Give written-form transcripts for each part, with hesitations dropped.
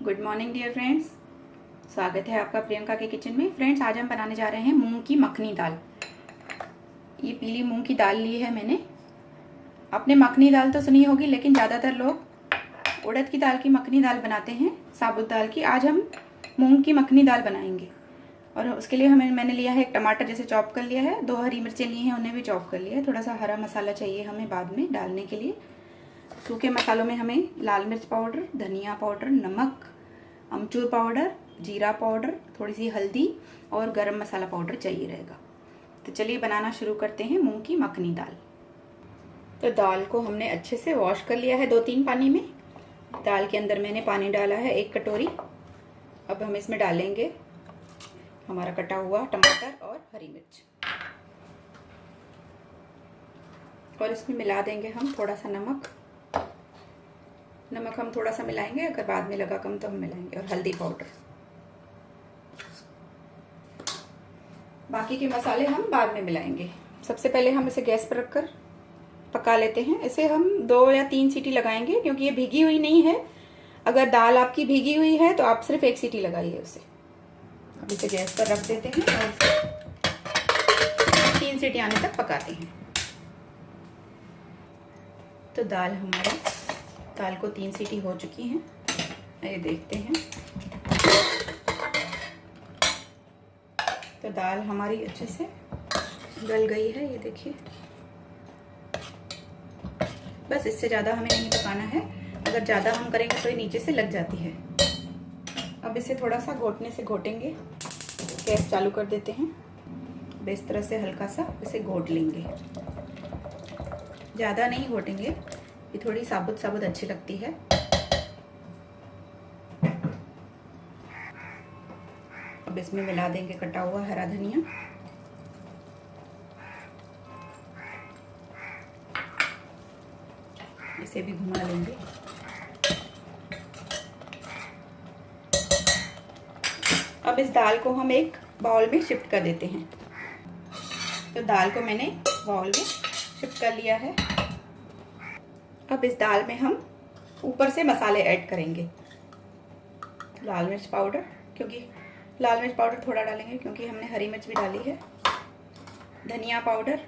Good morning dear friends, स्वागत है आपका प्रियंका के किचन में। फ्रेंड्स, आज हम बनाने जा रहे हैं मूंग की मखनी दाल। ये पीली मूंग की दाल ली है मैंने। आपने मखनी दाल तो सुनी होगी, लेकिन ज़्यादातर लोग उड़द की दाल की मखनी दाल बनाते हैं, साबुत दाल की। आज हम मूंग की मखनी दाल बनाएंगे और उसके लिए मैंने लिया है एक टमाटर जैसे चॉप कर लिया है, 2 हरी मिर्चें ली हैं, उन्हें भी चॉप कर लिया है। थोड़ा सा हरा मसाला चाहिए हमें बाद में डालने के लिए। सूखे मसालों में हमें लाल मिर्च पाउडर, धनिया पाउडर, नमक, अमचूर पाउडर, जीरा पाउडर, थोड़ी सी हल्दी और गरम मसाला पाउडर चाहिए रहेगा। तो चलिए बनाना शुरू करते हैं मूंग की मखनी दाल। तो दाल को हमने अच्छे से वॉश कर लिया है 2-3 पानी में। दाल के अंदर मैंने पानी डाला है 1 कटोरी। अब हम इसमें डालेंगे हमारा कटा हुआ टमाटर और हरी मिर्च, और इसमें मिला देंगे हम थोड़ा सा नमक हम थोड़ा सा मिलाएंगे, अगर बाद में लगा कम तो हम मिलाएंगे, और हल्दी पाउडर। बाकी के मसाले हम बाद में मिलाएंगे। सबसे पहले हम इसे गैस पर रखकर पका लेते हैं। इसे हम 2 या 3 सीटी लगाएंगे, क्योंकि ये भीगी हुई नहीं है। अगर दाल आपकी भीगी हुई है तो आप सिर्फ 1 सीटी लगाइए उसे। अब इसे गैस पर रख देते हैं और 3 सीटी आने तक पकाते हैं। तो दाल को 3 सीटी हो चुकी हैं। ये देखते हैं। तो दाल हमारी अच्छे से गल गई है, ये देखिए। बस इससे ज़्यादा हमें नहीं पकाना है, अगर ज़्यादा हम करेंगे तो ये नीचे से लग जाती है। अब इसे थोड़ा सा घोटने से घोटेंगे। गैस चालू कर देते हैं। अब इस तरह से हल्का सा इसे घोट लेंगे, ज़्यादा नहीं घोटेंगे, ये थोड़ी साबुत साबुत अच्छी लगती है। अब इसमें मिला देंगे कटा हुआ हरा धनिया, इसे भी घुमा लेंगे। अब इस दाल को हम एक बाउल में शिफ्ट कर देते हैं। तो दाल को मैंने बाउल में शिफ्ट कर लिया है। अब इस दाल में हम ऊपर से मसाले ऐड करेंगे। लाल मिर्च पाउडर, क्योंकि लाल मिर्च पाउडर थोड़ा डालेंगे क्योंकि हमने हरी मिर्च भी डाली है। धनिया पाउडर,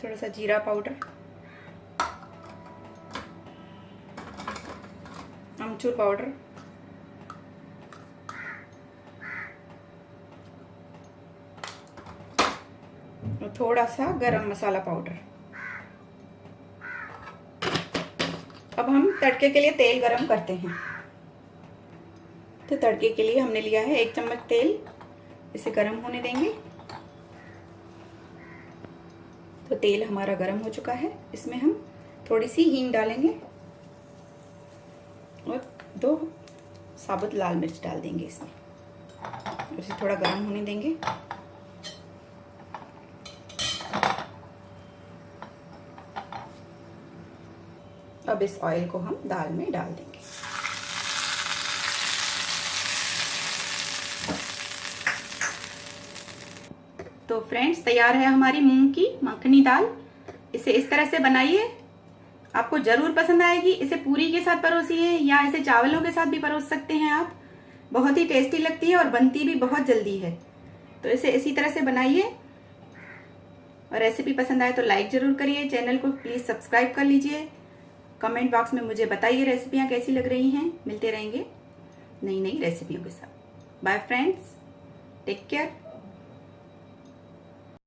थोड़ा सा जीरा पाउडर, अमचूर पाउडर, और थोड़ा सा गरम मसाला पाउडर। अब हम तड़के के लिए तेल गरम करते हैं। तो तड़के के लिए हमने लिया है 1 चम्मच तेल, इसे गरम होने देंगे। तो तेल हमारा गरम हो चुका है। इसमें हम थोड़ी सी हींग डालेंगे और 2 साबुत लाल मिर्च डाल देंगे इसमें। इसे थोड़ा गरम होने देंगे। अब इस ऑयल को हम दाल में डाल देंगे। तो फ्रेंड्स, तैयार है हमारी मूंग की मखनी दाल। इसे इस तरह से बनाइए, आपको जरूर पसंद आएगी। इसे पूरी के साथ परोसिए या इसे चावलों के साथ भी परोस सकते हैं आप। बहुत ही टेस्टी लगती है और बनती भी बहुत जल्दी है। तो इसे इसी तरह से बनाइए, और रेसिपी पसंद आए तो लाइक जरूर करिए। चैनल को प्लीज सब्सक्राइब कर लीजिए। कमेंट बॉक्स में मुझे बताइए रेसिपियाँ कैसी लग रही हैं। मिलते रहेंगे नई नई रेसिपियों के साथ। Bye friends, take care.